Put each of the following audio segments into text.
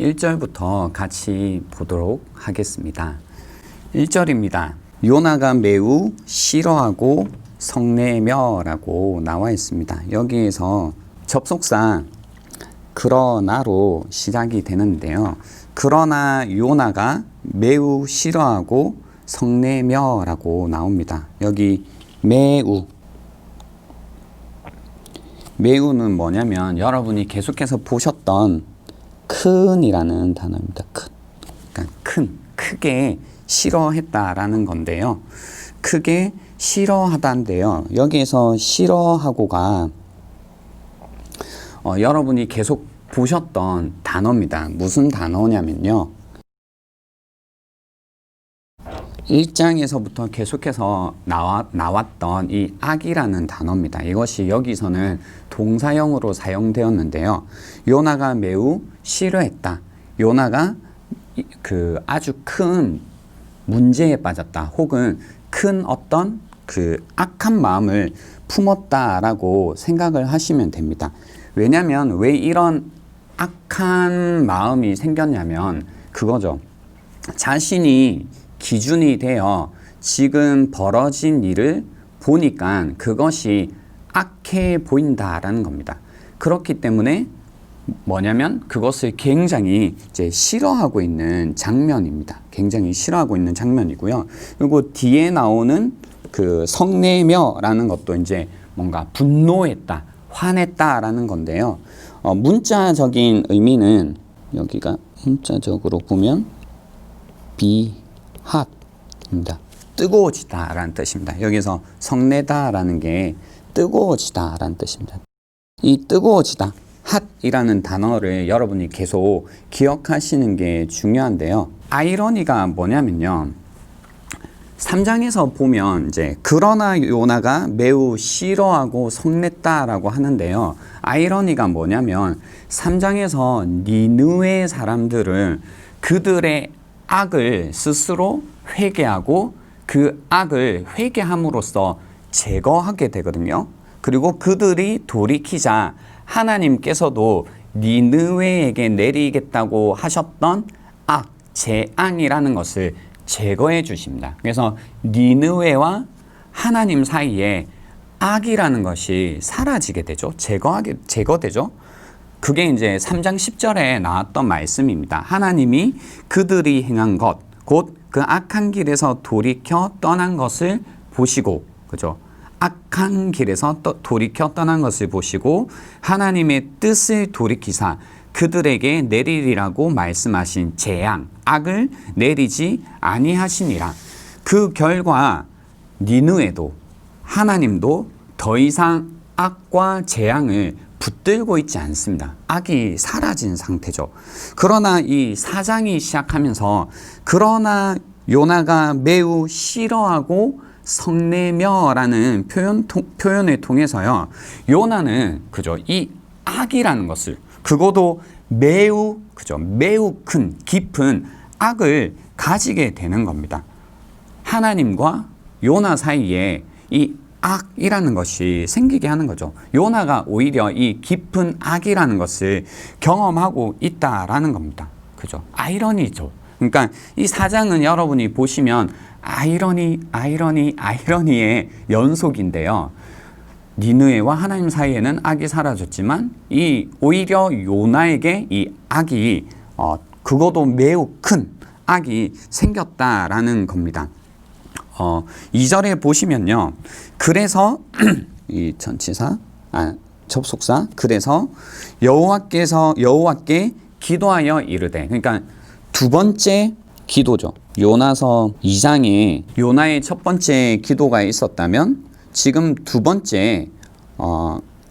1절부터 같이 보도록 하겠습니다. 1절입니다. 요나가 매우 싫어하고 성내며라고 나와 있습니다. 여기에서 접속사 그러나로 시작이 되는데요. 그러나 요나가 매우 싫어하고 성내며라고 나옵니다. 여기 매우는 뭐냐면 여러분이 계속해서 보셨던 큰이라는 단어입니다. 그러니까 크게 싫어했다라는 건데요. 크게 싫어하다인데요. 여기에서 싫어하고가 여러분이 계속 보셨던 단어입니다. 무슨 단어냐면요. 1장에서부터 계속해서 나왔던 이 악이라는 단어입니다. 이것이 여기서는 동사형으로 사용되었는데요. 요나가 매우 싫어했다. 요나가 아주 큰 문제에 빠졌다. 혹은 큰 어떤 악한 마음을 품었다라고 생각을 하시면 됩니다. 왜냐하면 왜 이런 악한 마음이 생겼냐면 그거죠. 자신이 기준이 되어 지금 벌어진 일을 보니까 그것이 악해 보인다라는 겁니다. 그렇기 때문에 뭐냐면 그것을 굉장히 이제 싫어하고 있는 장면입니다. 굉장히 싫어하고 있는 장면이고요. 그리고 뒤에 나오는 성내며라는 것도 이제 뭔가 분노했다, 화냈다라는 건데요. 문자적인 의미는 여기가 문자적으로 보면 핫입니다. 뜨거워지다라는 뜻입니다. 여기서 성내다라는 게 뜨거워지다라는 뜻입니다. 이 뜨거워지다, 핫이라는 단어를 여러분이 계속 기억하시는 게 중요한데요. 아이러니가 뭐냐면요. 3장에서 보면 이제 그러나 요나가 매우 싫어하고 성냈다라고 하는데요. 아이러니가 뭐냐면 3장에서 니느웨 사람들은 그들의 악을 스스로 회개하고 그 악을 회개함으로써 제거하게 되거든요. 그리고 그들이 돌이키자 하나님께서도 니느웨에게 내리겠다고 하셨던 악, 재앙이라는 것을 제거해 주십니다. 그래서 니느웨와 하나님 사이에 악이라는 것이 사라지게 되죠. 제거되죠. 그게 이제 3장 10절에 나왔던 말씀입니다. 하나님이 그들이 행한 것, 곧 그 악한 길에서 돌이켜 떠난 것을 보시고, 그죠? 악한 길에서 돌이켜 떠난 것을 보시고 하나님의 뜻을 돌이키사 그들에게 내리리라고 말씀하신 재앙, 악을 내리지 아니하시니라. 그 결과 니느웨도 하나님도 더 이상 악과 재앙을 붙들고 있지 않습니다. 악이 사라진 상태죠. 그러나 이 4장이 시작하면서 그러나 요나가 매우 싫어하고 성내며라는 표현을 통해서요. 요나는 그죠? 이 악이라는 것을 그것도 매우 큰 깊은 악을 가지게 되는 겁니다. 하나님과 요나 사이에 이 악이라는 것이 생기게 하는 거죠. 요나가 오히려 이 깊은 악이라는 것을 경험하고 있다라는 겁니다. 그죠? 아이러니죠. 그러니까 이 4장은 여러분이 보시면 아이러니의 연속인데요. 니느웨와 하나님 사이에는 악이 사라졌지만 오히려 요나에게 이 악이 그것도 매우 큰 악이 생겼다라는 겁니다. 2절에 보시면요. 그래서 이 접속사 그래서 여호와께 기도하여 이르되, 그러니까 두 번째 기도죠. 요나서 2장에 요나의 첫 번째 기도가 있었다면 지금 두 번째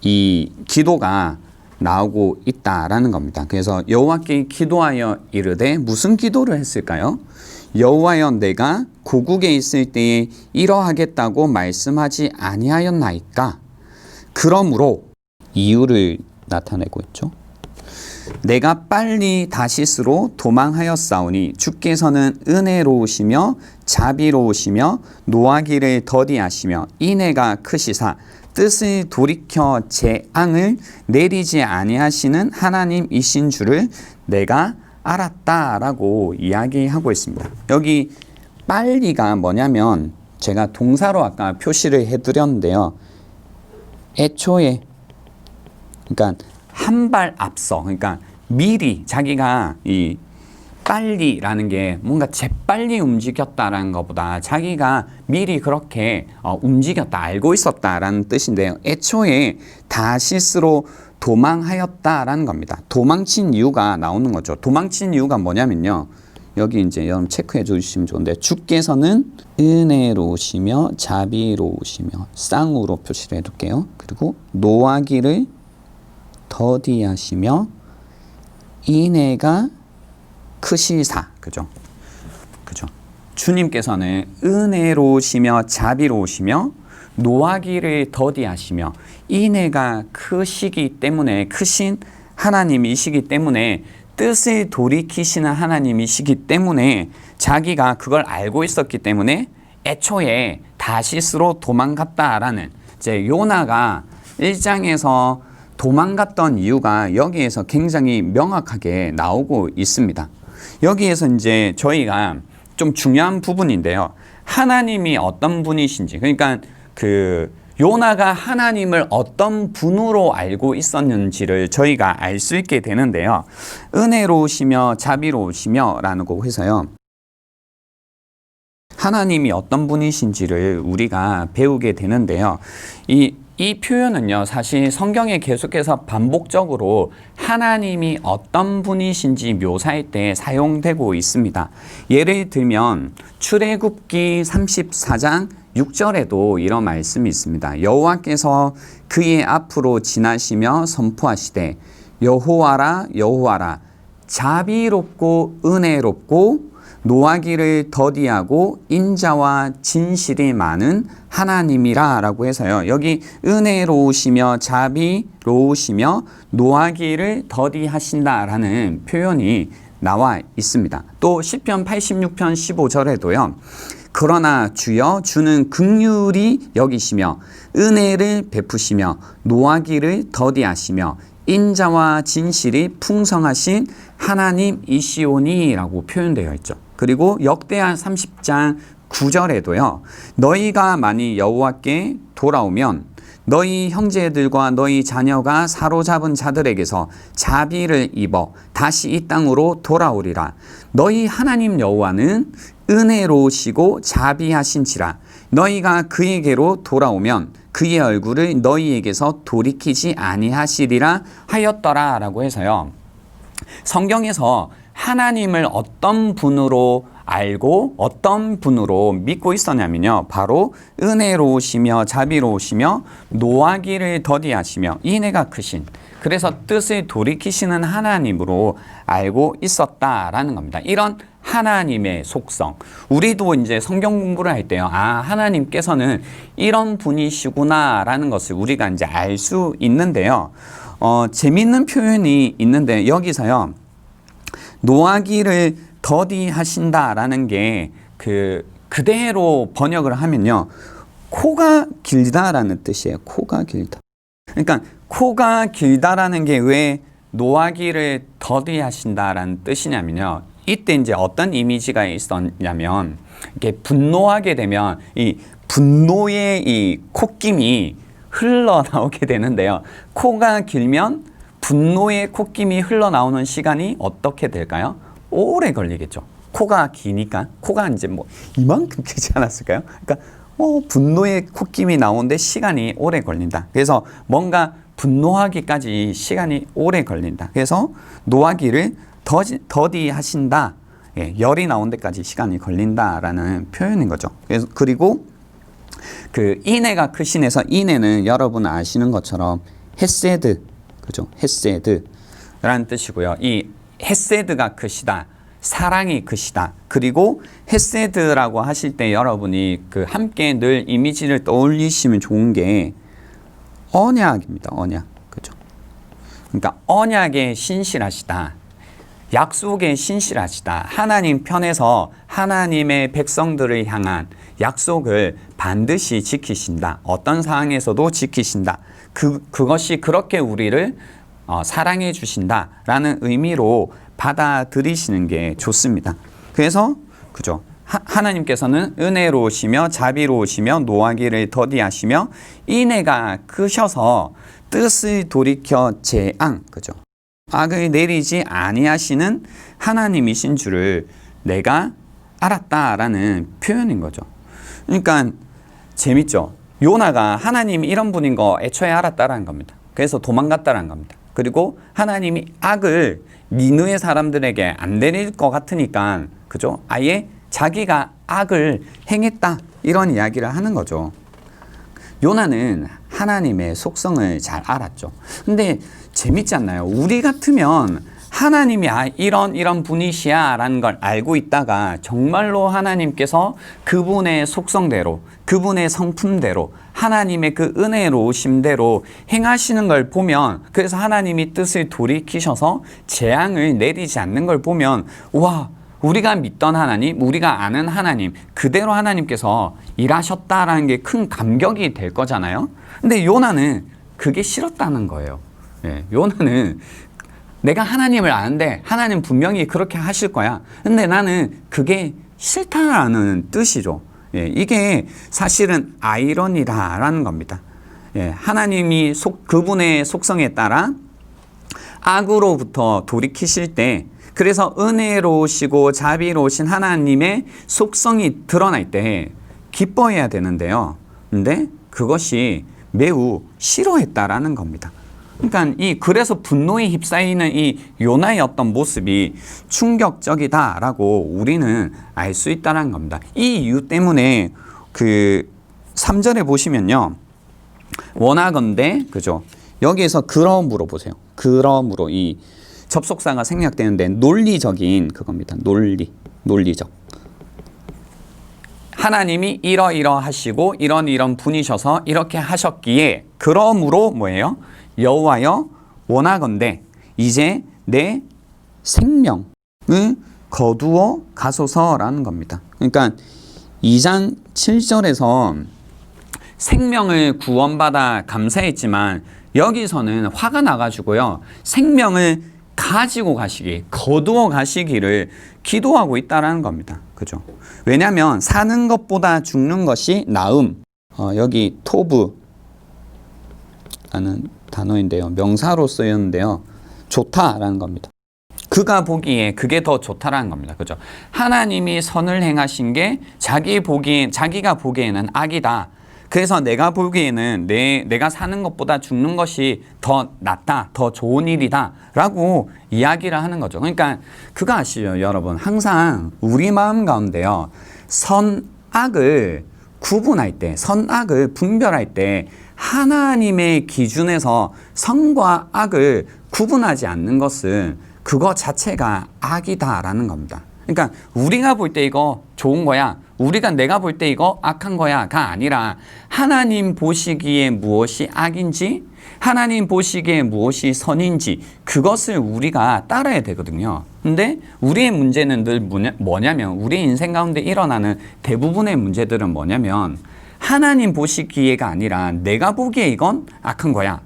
이 기도가 나오고 있다라는 겁니다. 그래서 여호와께 기도하여 이르되 무슨 기도를 했을까요? 여호와여, 내가 고국에 있을 때에 이러하겠다고 말씀하지 아니하였나이까? 그러므로 이유를 나타내고 있죠. 내가 빨리 다시스로 도망하였사오니 주께서는 은혜로우시며 자비로우시며 노하기를 더디하시며 인애가 크시사 뜻을 돌이켜 재앙을 내리지 아니하시는 하나님이신 줄을 내가 알았다라고 이야기하고 있습니다. 여기 빨리가 뭐냐면 제가 동사로 아까 표시를 해드렸는데요. 애초에 그러니까 한 발 앞서 그러니까 미리 자기가 이 빨리라는 게 뭔가 재빨리 움직였다라는 것보다 자기가 미리 그렇게 움직였다 알고 있었다라는 뜻인데요. 애초에 다시스로 도망하였다라는 겁니다. 도망친 이유가 나오는 거죠. 도망친 이유가 뭐냐면요. 여기 이제 여러분 체크해 주시면 좋은데 주께서는 은혜로우시며 자비로우시며 쌍으로 표시를 해둘게요. 그리고 노하기를 더디하시며 인애가 크시사 그죠? 주님께서는 은혜로우시며 자비로우시며 노하기를 더디하시며 인애가 크시기 때문에 크신 하나님이시기 때문에 뜻을 돌이키시는 하나님이시기 때문에 자기가 그걸 알고 있었기 때문에 애초에 다시스로 도망갔다라는 이제 요나가 1장에서 도망갔던 이유가 여기에서 굉장히 명확하게 나오고 있습니다. 여기에서 이제 저희가 좀 중요한 부분인데요. 하나님이 어떤 분이신지 그러니까 그 요나가 하나님을 어떤 분으로 알고 있었는지를 저희가 알 수 있게 되는데요. 은혜로우시며 자비로우시며 라는 거 해서요. 하나님이 어떤 분이신지를 우리가 배우게 되는데요. 이 표현은요, 사실 성경에 계속해서 반복적으로 하나님이 어떤 분이신지 묘사할 때 사용되고 있습니다. 예를 들면 출애굽기 34장 6절에도 이런 말씀이 있습니다. 여호와께서 그의 앞으로 지나시며 선포하시되 여호와라 여호와라 자비롭고 은혜롭고 노하기를 더디하고 인자와 진실이 많은 하나님이라 라고 해서요. 여기 은혜로우시며 자비로우시며 노하기를 더디하신다라는 표현이 나와 있습니다. 또 시편 86편 15절에도요. 그러나 주여 주는 긍휼히 여기시며 은혜를 베푸시며 노하기를 더디하시며 인자와 진실이 풍성하신 하나님이시오니 라고 표현되어 있죠. 그리고 역대하 30장 9절에도요. 너희가 만일 여호와께 돌아오면 너희 형제들과 너희 자녀가 사로잡은 자들에게서 자비를 입어 다시 이 땅으로 돌아오리라. 너희 하나님 여호와는 은혜로우시고 자비하신지라. 너희가 그에게로 돌아오면 그의 얼굴을 너희에게서 돌이키지 아니하시리라 하였더라 라고 해서요. 성경에서 하나님을 어떤 분으로 알고 어떤 분으로 믿고 있었냐면요. 바로 은혜로우시며 자비로우시며 노하기를 더디하시며 인애가 크신 그래서 뜻을 돌이키시는 하나님으로 알고 있었다라는 겁니다. 이런 하나님의 속성. 우리도 이제 성경 공부를 할 때요. 아, 하나님께서는 이런 분이시구나라는 것을 우리가 이제 알 수 있는데요. 재밌는 표현이 있는데 여기서요. 노하기를 더디하신다라는 게 그대로 번역을 하면요. 코가 길다라는 뜻이에요. 코가 길다. 그러니까 코가 길다라는 게 왜 노하기를 더디하신다라는 뜻이냐면요. 이때 이제 어떤 이미지가 있었냐면 이렇게 분노하게 되면 이 분노의 이 콧김이 흘러나오게 되는데요. 코가 길면 분노의 콧김이 흘러나오는 시간이 어떻게 될까요? 오래 걸리겠죠. 코가 기니까 코가 이제 뭐 이만큼 길지 않았을까요? 그러니까 분노의 콧김이 나오는데 시간이 오래 걸린다. 그래서 뭔가 분노하기까지 시간이 오래 걸린다. 그래서 노하기를 더디하신다. 예, 열이 나온 데까지 시간이 걸린다라는 표현인 거죠. 그리고 그 인애가 크신에서 인애는 여러분 아시는 것처럼 헤세드, 그죠? 헤세드라는 뜻이고요. 이 헤세드가 크시다. 사랑이 크시다. 그리고 헤세드라고 하실 때 여러분이 그 함께 늘 이미지를 떠올리시면 좋은 게 언약입니다. 언약. 그죠? 그러니까 언약에 신실하시다. 약속에 신실하시다. 하나님 편에서 하나님의 백성들을 향한 약속을 반드시 지키신다. 어떤 상황에서도 지키신다. 그것이 그렇게 우리를 사랑해 주신다라는 의미로 받아들이시는 게 좋습니다. 그래서 그죠? 하나님께서는 은혜로우시며 자비로우시며 노하기를 더디하시며 인애가 크셔서 뜻을 돌이켜 재앙, 그죠? 악을 내리지 아니하시는 하나님이신 줄을 내가 알았다라는 표현인 거죠. 그러니까 재밌죠? 요나가 하나님이 이런 분인 거 애초에 알았다라는 겁니다. 그래서 도망갔다라는 겁니다. 그리고 하나님이 악을 니느웨 사람들에게 안 내릴 것 같으니까, 그죠? 아예 자기가 악을 행했다, 이런 이야기를 하는 거죠. 요나는 하나님의 속성을 잘 알았죠. 근데 재밌지 않나요? 우리 같으면 하나님이 이런 분이시야 라는 걸 알고 있다가 정말로 하나님께서 그분의 속성대로, 그분의 성품대로, 하나님의 그 은혜로우심대로 행하시는 걸 보면, 그래서 하나님이 뜻을 돌이키셔서 재앙을 내리지 않는 걸 보면, 와, 우리가 믿던 하나님, 우리가 아는 하나님, 그대로 하나님께서 일하셨다라는 게 큰 감격이 될 거잖아요. 근데 요나는 그게 싫었다는 거예요. 예, 요나는 내가 하나님을 아는데 하나님 분명히 그렇게 하실 거야. 근데 나는 그게 싫다라는 뜻이죠. 예, 이게 사실은 아이러니다라는 겁니다. 예, 하나님이 그분의 속성에 따라 악으로부터 돌이키실 때, 그래서 은혜로우시고 자비로우신 하나님의 속성이 드러날 때 기뻐해야 되는데요. 근데 그것이 매우 싫어했다라는 겁니다. 그러니까 그래서 분노에 휩싸이는 이 요나의 어떤 모습이 충격적이다라고 우리는 알 수 있다는 겁니다. 이 이유 때문에 그 3절에 보시면요. 원하건대, 그죠? 여기에서 그러므로 보세요. 그러므로 이 접속사가 생략되는데 논리적인 그겁니다. 논리적. 하나님이 이러이러하시고 이런 분이셔서 이렇게 하셨기에, 그러므로 뭐예요? 여호와여 원하건대 이제 내 생명을 거두어 가소서라는 겁니다. 그러니까 2장 7절에서 생명을 구원받아 감사했지만 여기서는 화가 나가지고요. 생명을 가지고 가시기, 거두어 가시기를 기도하고 있다는 겁니다. 그죠? 왜냐하면 사는 것보다 죽는 것이 나음. 여기 토브라는 단어인데요. 명사로 쓰였는데요. 좋다라는 겁니다. 그가 보기에 그게 더 좋다라는 겁니다. 그죠? 하나님이 선을 행하신 게 자기가 보기에는 악이다. 그래서 내가 보기에는 내가 사는 것보다 죽는 것이 더 낫다, 더 좋은 일이다 라고 이야기를 하는 거죠. 그러니까 그거 아시죠, 여러분? 항상 우리 마음 가운데요, 선악을 구분할 때, 선악을 분별할 때 하나님의 기준에서 선과 악을 구분하지 않는 것은 그거 자체가 악이다라는 겁니다. 그러니까 우리가 볼 때 이거 좋은 거야, 내가 볼 때 이거 악한 거야가 아니라 하나님 보시기에 무엇이 악인지, 하나님 보시기에 무엇이 선인지 그것을 우리가 따라야 되거든요. 근데 우리의 문제는 늘 뭐냐면, 우리 인생 가운데 일어나는 대부분의 문제들은 뭐냐면, 하나님 보시기에가 아니라 내가 보기에 이건 악한 거야,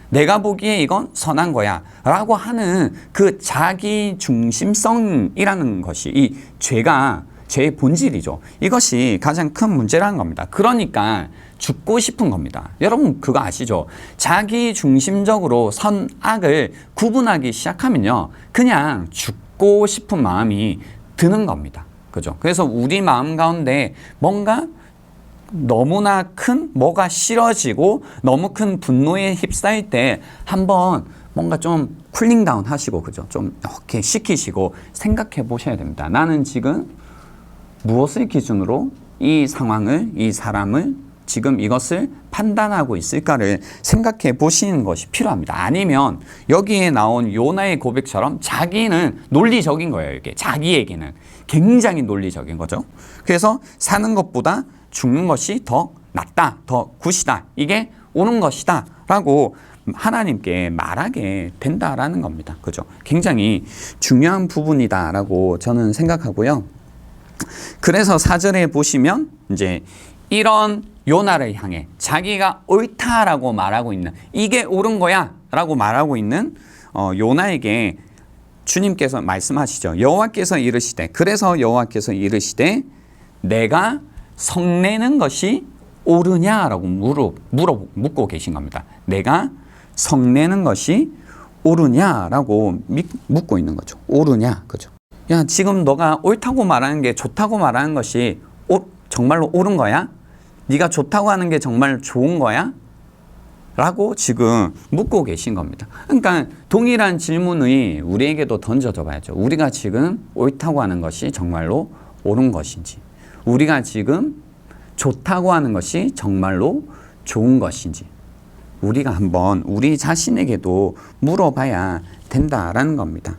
내가 보기에 이건 선한 거야 라고 하는 그 자기 중심성이라는 것이 이 죄의 본질이죠. 이것이 가장 큰 문제라는 겁니다. 그러니까 죽고 싶은 겁니다. 여러분 그거 아시죠? 자기 중심적으로 선악을 구분하기 시작하면요, 그냥 죽고 싶은 마음이 드는 겁니다. 그죠? 그래서 우리 마음 가운데 뭔가 너무나 큰 뭐가 싫어지고 너무 큰 분노에 휩싸일 때 한번 뭔가 좀 쿨링다운 하시고, 그죠? 좀 이렇게 식히시고 생각해 보셔야 됩니다. 나는 지금 무엇을 기준으로 이 상황을, 이 사람을 지금 이것을 판단하고 있을까를 생각해 보시는 것이 필요합니다. 아니면 여기에 나온 요나의 고백처럼 자기는 논리적인 거예요. 이게 자기에게는 굉장히 논리적인 거죠. 그래서 사는 것보다 죽는 것이 더 낫다, 더 굿이다, 이게 옳은 것이다 라고 하나님께 말하게 된다라는 겁니다. 그죠? 굉장히 중요한 부분이다라고 저는 생각하고요. 그래서 4절에 보시면 이제 이런 요나를 향해 자기가 옳다라고 말하고 있는, 이게 옳은 거야 라고 말하고 있는 요나에게 주님께서 말씀하시죠. 여호와께서 이르시되, 그래서 여호와께서 이르시되 내가 성내는 것이 옳으냐라고 묻고 계신 겁니다. 내가 성내는 것이 옳으냐라고 묻고 있는 거죠. 옳으냐, 그죠? 야, 지금 너가 옳다고 말하는 게, 좋다고 말하는 것이 정말로 옳은 거야? 네가 좋다고 하는 게 정말 좋은 거야? 라고 지금 묻고 계신 겁니다. 그러니까 동일한 질문이 우리에게도 던져져 봐야죠. 우리가 지금 옳다고 하는 것이 정말로 옳은 것인지, 우리가 지금 좋다고 하는 것이 정말로 좋은 것인지, 우리가 한번 우리 자신에게도 물어봐야 된다라는 겁니다.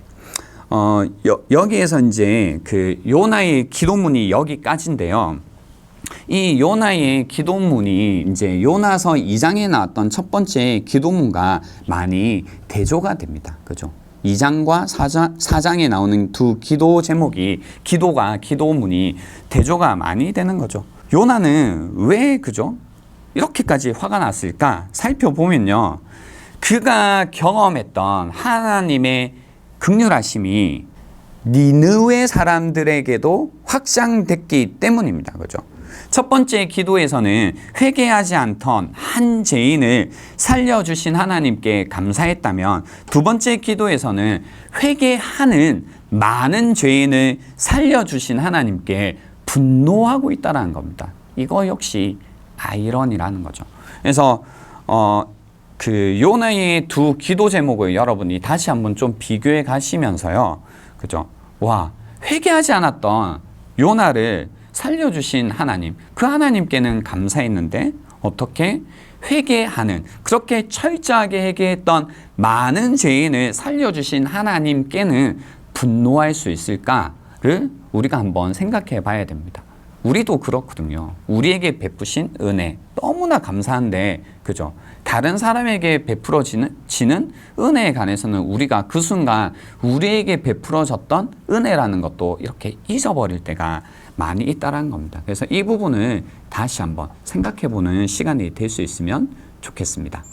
여기에서 이제 그 요나의 기도문이 여기까지인데요. 이 요나의 기도문이 이제 요나서 2장에 나왔던 첫 번째 기도문과 많이 대조가 됩니다. 그죠? 2장과 4장에 나오는 두 기도 제목이, 기도문이 대조가 많이 되는 거죠. 요나는 왜, 그죠? 이렇게까지 화가 났을까 살펴보면요. 그가 경험했던 하나님의 긍휼하심이 니느웨 사람들에게도 확장됐기 때문입니다. 그죠? 첫 번째 기도에서는 회개하지 않던 한 죄인을 살려주신 하나님께 감사했다면, 두 번째 기도에서는 회개하는 많은 죄인을 살려주신 하나님께 분노하고 있다는 겁니다. 이거 역시 아이러니라는 거죠. 그래서 그 요나의 두 기도 제목을 여러분이 다시 한번 좀 비교해 가시면서요. 그죠? 와, 회개하지 않았던 요나를 살려주신 하나님, 그 하나님께는 감사했는데 어떻게 회개하는, 그렇게 철저하게 회개했던 많은 죄인을 살려주신 하나님께는 분노할 수 있을까를 우리가 한번 생각해 봐야 됩니다. 우리도 그렇거든요. 우리에게 베푸신 은혜 너무나 감사한데, 그죠? 다른 사람에게 베풀어지는 은혜에 관해서는 우리가 그 순간 우리에게 베풀어졌던 은혜라는 것도 이렇게 잊어버릴 때가 많이 있다는 겁니다. 그래서 이 부분을 다시 한번 생각해 보는 시간이 될 수 있으면 좋겠습니다.